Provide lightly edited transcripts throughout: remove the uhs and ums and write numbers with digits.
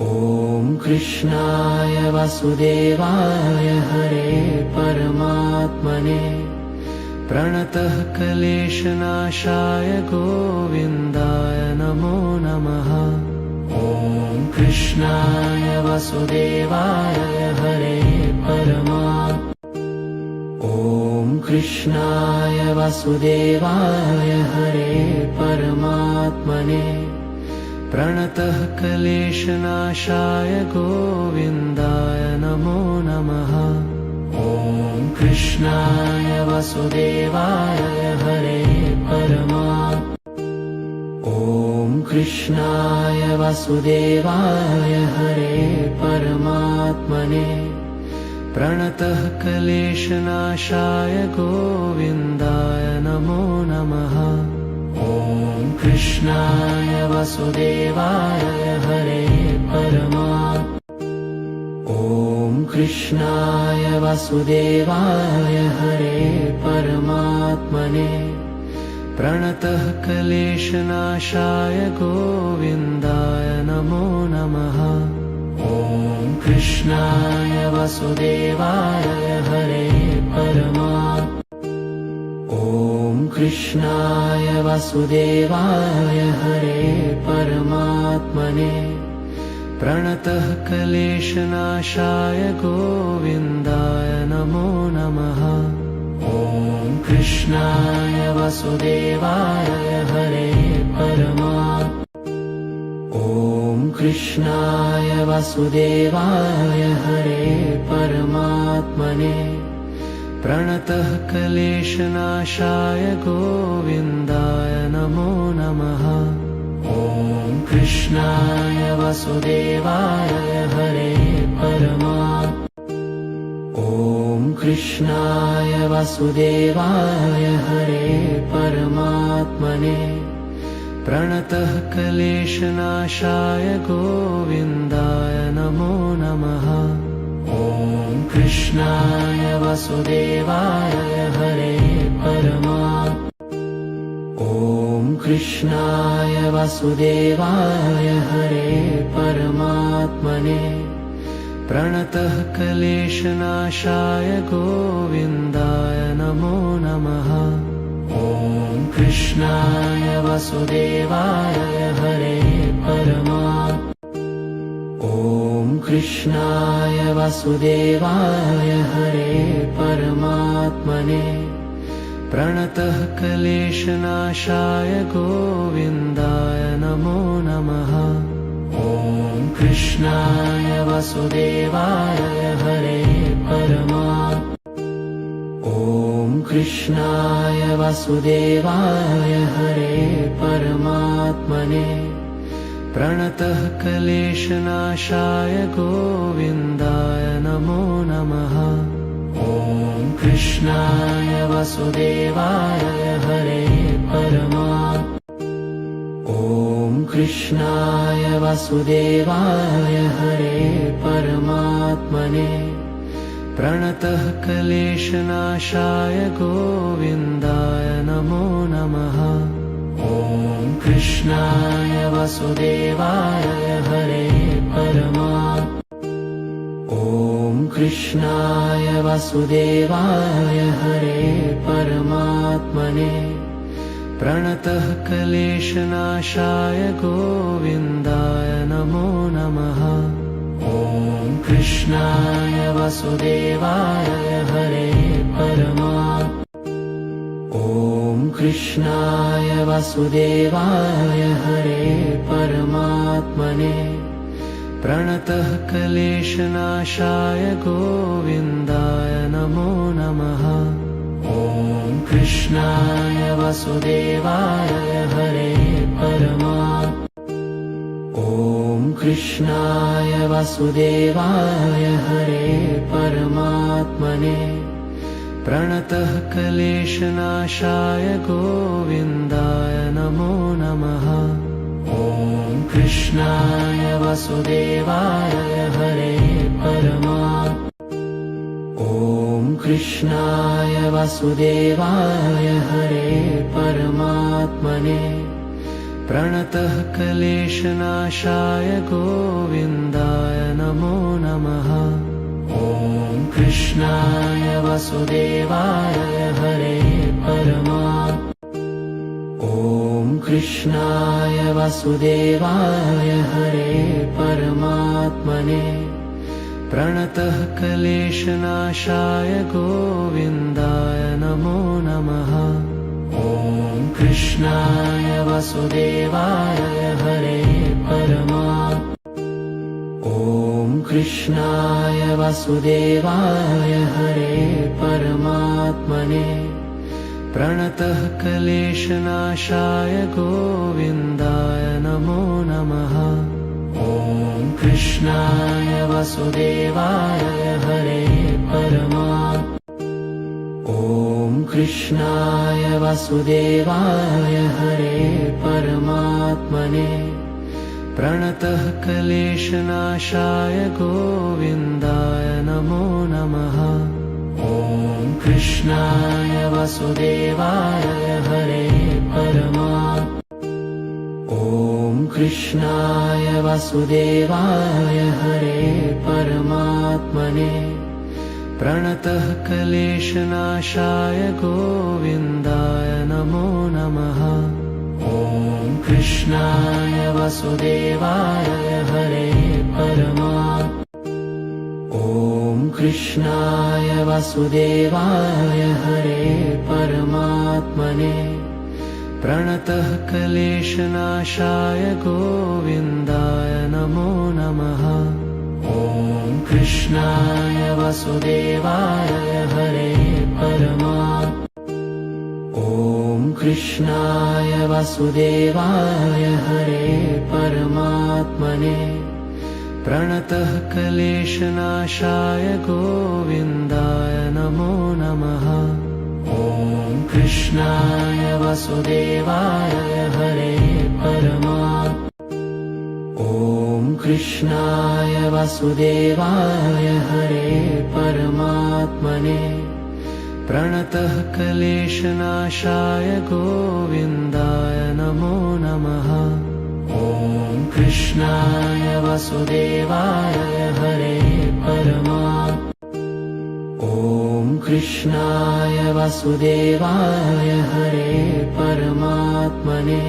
ॐ कृष्णाय वासुदेवाय हरे परमात्मने प्रणतः क्लेशनाशाय गोविन्दाय नमो नमः। ॐ कृष्णाय वासुदेवाय हरे ॐ कृष्णाय वासुदेवाय हरे परमात्मने प्रणतः क्लेशनाशाय गोविन्दाय नमो नमः। ॐ कृष्णाय वासुदेवाय हरे ॐ कृष्णाय वासुदेवाय हरे परमात्मने प्रणतः क्लेशनाशाय गोविन्दाय नमो नमः। ॐ कृष्णाय वासुदेवाय हरे ॐ कृष्णाय वासुदेवाय हरे परमात्मने प्रणतः क्लेशनाशाय गोविन्दाय नमो नमः। ॐ कृष्णाय वासुदेवाय हरे ॐ कृष्णाय वासुदेवाय हरे परमात्मने प्रणतः क्लेशनाशाय गोविन्दाय नमो नमः। ॐ कृष्णाय वासुदेवाय हरे ॐ कृष्णाय वासुदेवाय हरे परमात्मने प्रणतः क्लेशनाशाय गोविन्दाय नमो नमः। ॐ कृष्णाय वासुदेवाय हरे ॐ कृष्णाय वासुदेवाय हरे परमात्मने प्रणतः क्लेशनाशाय गोविन्दाय नमो नमः। ॐ कृष्णाय वासुदेवाय हरे ॐ कृष्णाय वासुदेवाय हरे परमात्मने प्रणतः क्लेशनाशाय गोविन्दाय नमो नमः। ॐ कृष्णाय वासुदेवाय हरे ॐ कृष्णाय वासुदेवाय हरे परमात्मने प्रणतः क्लेशनाशाय गोविन्दाय नमो नमः। ॐ कृष्णाय वासुदेवाय हरे ॐ कृष्णाय वासुदेवाय हरे परमात्मने प्रणतः क्लेशनाशाय गोविन्दाय नमो नमः। ॐ कृष्णाय वासुदेवाय हरे ॐ कृष्णाय वासुदेवाय हरे परमात्मने प्रणतः क्लेशनाशाय गोविन्दाय नमो नमः। ॐ कृष्णाय वासुदेवाय हरे ॐ कृष्णाय वासुदेवाय हरे परमात्मने प्रणतः क्लेशनाशाय गोविन्दाय नमो नमः। ॐ कृष्णाय वासुदेवाय हरे ॐ कृष्णाय वासुदेवाय हरे परमात्मने प्रणतः क्लेशनाशाय गोविन्दाय नमो नमः। ॐ कृष्णाय वासुदेवाय हरे ॐ कृष्णाय वासुदेवाय हरे परमात्मने प्रणतः क्लेशनाशाय गोविन्दाय नमो नमः। ॐ कृष्णाय वासुदेवाय हरे ॐ कृष्णाय वासुदेवाय हरे परमात्मने प्रणतः क्लेशनाशाय गोविन्दाय नमो नमः। ॐ कृष्णाय वासुदेवाय हरे परमात्मने। ॐ कृष्णाय वासुदेवाय हरे परमात्मने। प्रणतः क्लेशनाशाय गोविन्दाय नमो नमः। ॐ कृष्णाय वासुदेवाय हरे परमात्मने। ॐ कृष्णाय वासुदेवाय हरे परमात्मने। प्रणतः क्लेशनाशाय गोविन्दाय नमो नमः। ॐ कृष्णाय वासुदेवाय हरे परमात्मने। ॐ कृष्णाय वासुदेवाय हरे परमात्मने। प्रणतः क्लेशनाशाय गोविन्दाय नमो नमः। ॐ कृष्णाय वासुदेवाय हरे परमात्मने। ॐ कृष्णाय वासुदेवाय हरे परमात्मने। प्रणतः क्लेशनाशाय गोविन्दाय नमो नमः। ॐ कृष्णाय वासुदेवाय हरे परमात्मने। ॐ कृष्णाय वासुदेवाय हरे परमात्मने। प्रणतः क्लेशनाशाय गोविन्दाय नमो नमः। ॐ कृष्णाय वासुदेवाय हरे परमात्मने। ॐ कृष्णाय वासुदेवाय हरे परमात्मने। प्रणतः क्लेशनाशाय गोविन्दाय नमो नमः। ॐ कृष्णाय वासुदेवाय हरे परमात्मने। ॐ कृष्णाय वासुदेवाय हरे परमात्मने। प्रणतः क्लेशनाशाय गोविन्दाय नमो नमः। ॐ कृष्णाय वासुदेवाय हरे परमात्मने। ॐ कृष्णाय वासुदेवाय हरे परमात्मने।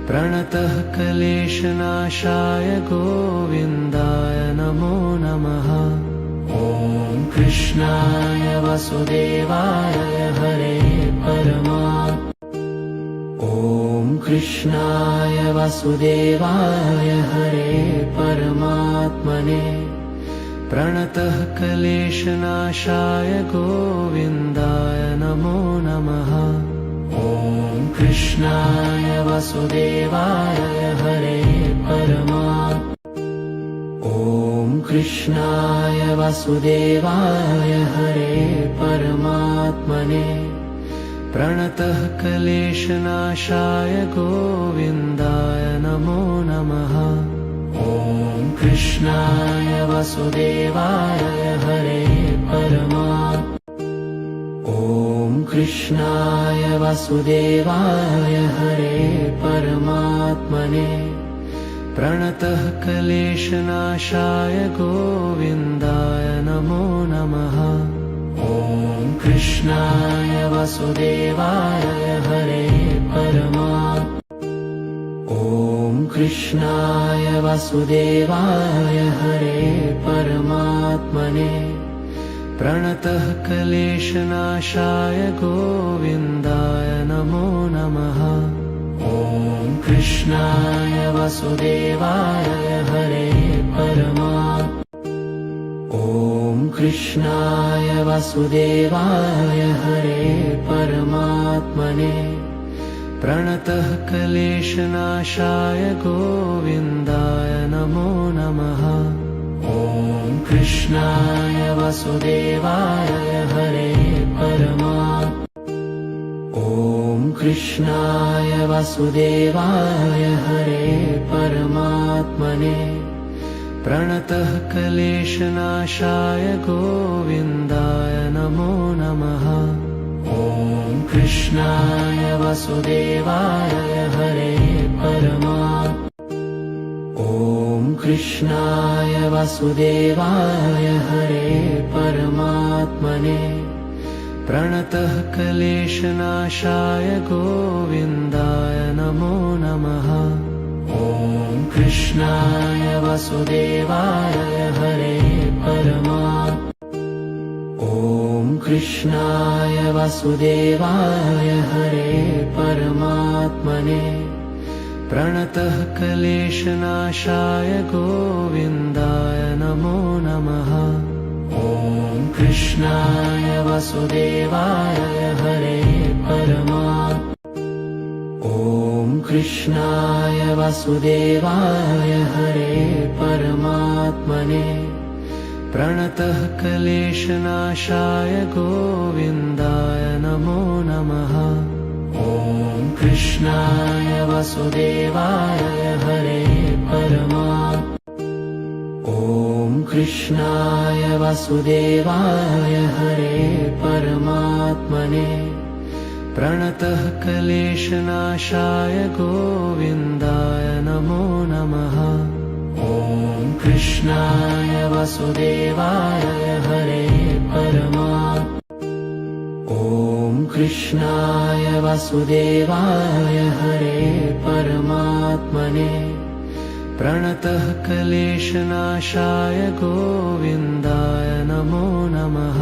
प्रणतः क्लेशनाशाय गोविन्दाय नमो नमः। ॐ कृष्णाय वासुदेवाय हरे परमात्मने। ॐ कृष्णाय वासुदेवाय हरे परमात्मने। प्रणतः क्लेशनाशाय गोविन्दाय नमो नमः। ॐ कृष्णाय वासुदेवाय हरे परमात्मने। ॐ कृष्णाय वासुदेवाय हरे परमात्मने। प्रणतः क्लेशनाशाय गोविन्दाय नमो नमः। ॐ कृष्णाय वासुदेवाय हरे परमात्मने। ॐ कृष्णाय वासुदेवाय हरे परमात्मने। प्रणतः क्लेशनाशाय गोविन्दाय नमो नमः। ॐ कृष्णाय वासुदेवाय हरे परमात्मने। ॐ कृष्णाय वासुदेवाय हरे परमात्मने। प्रणतः क्लेशनाशाय गोविन्दाय नमो नमः। ॐ कृष्णाय वासुदेवाय हरे परमात्मने। ॐ कृष्णाय वासुदेवाय हरे परमात्मने। प्रणतः क्लेशनाशाय गोविन्दाय नमो नमः। ॐ कृष्णाय वासुदेवाय हरे परमात्मने। ॐ कृष्णाय वासुदेवाय हरे परमात्मने। प्रणतः क्लेशनाशाय गोविन्दाय नमो नमः। ॐ कृष्णाय वासुदेवाय हरे परमात्मने ॐ कृष्णाय वासुदेवाय हरे परमात्मने प्रणतः क्लेशनाशाय गोविन्दाय नमो नमः ॐ कृष्णाय वासुदेवाय हरे परमात्मने ॐ कृष्णाय वासुदेवाय हरे परमात्मने प्रणतः क्लेशनाशाय गोविन्दाय नमो नमः ॐ कृष्णाय वासुदेवाय हरे परमात्मने ॐ कृष्णाय वासुदेवाय हरे परमात्मने प्रणतः क्लेशनाशाय गोविन्दाय नमो नमः ॐ कृष्णाय वासुदेवाय हरे परमात्मने ॐ कृष्णाय वासुदेवाय हरे परमात्मने प्रणतः क्लेशनाशाय गोविन्दाय नमो नमः ॐ कृष्णाय वासुदेवाय हरे परमात्मने ॐ कृष्णाय वासुदेवाय हरे परमात्मने प्रणतः क्लेशनाशाय गोविन्दाय नमो नमः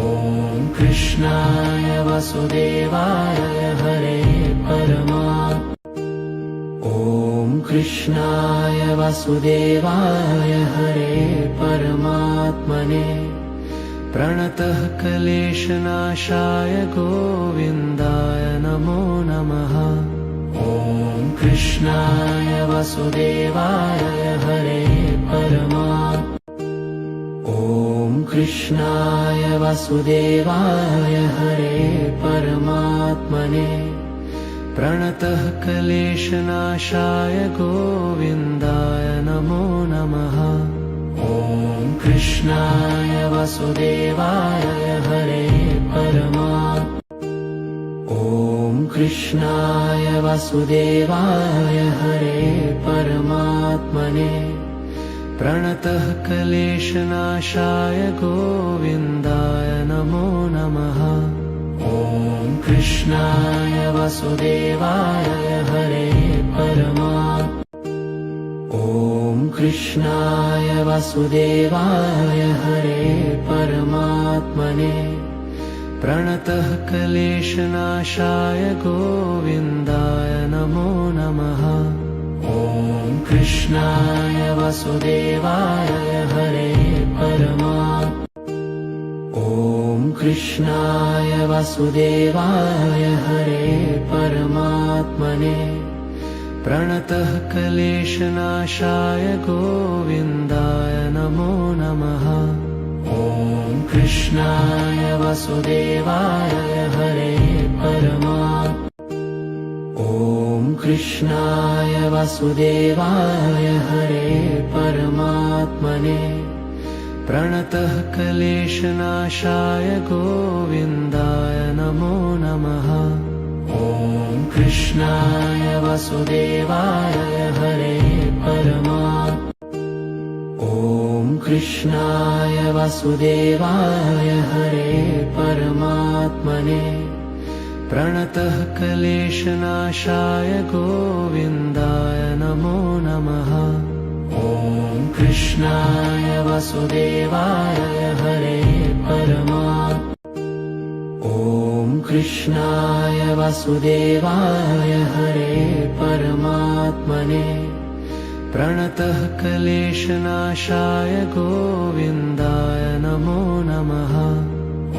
ॐ कृष्णाय वासुदेवाय हरे परमात्मने ॐ कृष्णाय वासुदेवाय हरे परमात्मने प्रणतः क्लेशनाशाय गोविन्दाय नमो नमः ॐ कृष्णाय वासुदेवाय हरे परमात्मने ॐ कृष्णाय वासुदेवाय हरे परमात्मने प्रणतः क्लेशनाशाय गोविन्दाय नमो नमः ॐ कृष्णाय वासुदेवाय हरे परमात्मने ॐ कृष्णाय वासुदेवाय हरे परमात्मने प्रणतः क्लेशनाशाय गोविन्दाय नमो नमः ॐ कृष्णाय वासुदेवाय हरे परमात्मने ॐ कृष्णाय वासुदेवाय हरे परमात्मने प्रणतः क्लेशनाशाय गोविन्दाय नमो नमः ॐ कृष्णाय वासुदेवाय हरे परमात्मने ॐ कृष्णाय वासुदेवाय हरे परमात्मने प्रणतः क्लेशनाशाय गोविन्दाय नमो नमः ॐ कृष्णाय वासुदेवाय हरे परमात्मने ॐ कृष्णाय वासुदेवाय हरे परमात्मने प्रणतः क्लेशनाशाय गोविन्दाय नमो नमः ॐ कृष्णाय वासुदेवाय हरे परमात्मने ॐ कृष्णाय वासुदेवाय हरे परमात्मने प्रणतः क्लेशनाशाय गोविन्दाय नमो नमः ॐ कृष्णाय वासुदेवाय हरे परमात्मने ॐ कृष्णाय वासुदेवाय हरे परमात्मने प्रणतः क्लेशनाशाय गोविन्दाय नमो नमः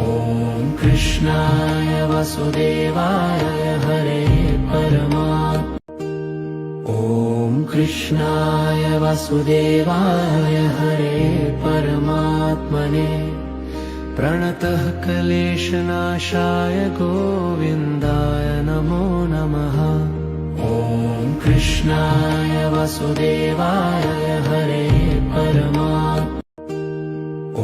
ॐ कृष्णाय वासुदेवाय हरे परमात्मने ॐ कृष्णाय वासुदेवाय हरे परमात्मने प्रणतः क्लेशनाशाय गोविन्दाय नमो नमः ॐ कृष्णाय वासुदेवाय हरे परमात्मने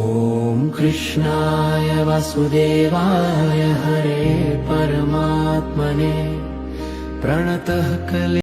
ॐ कृष्णाय वासुदेवाय हरे परमात्मने प्रणतः कले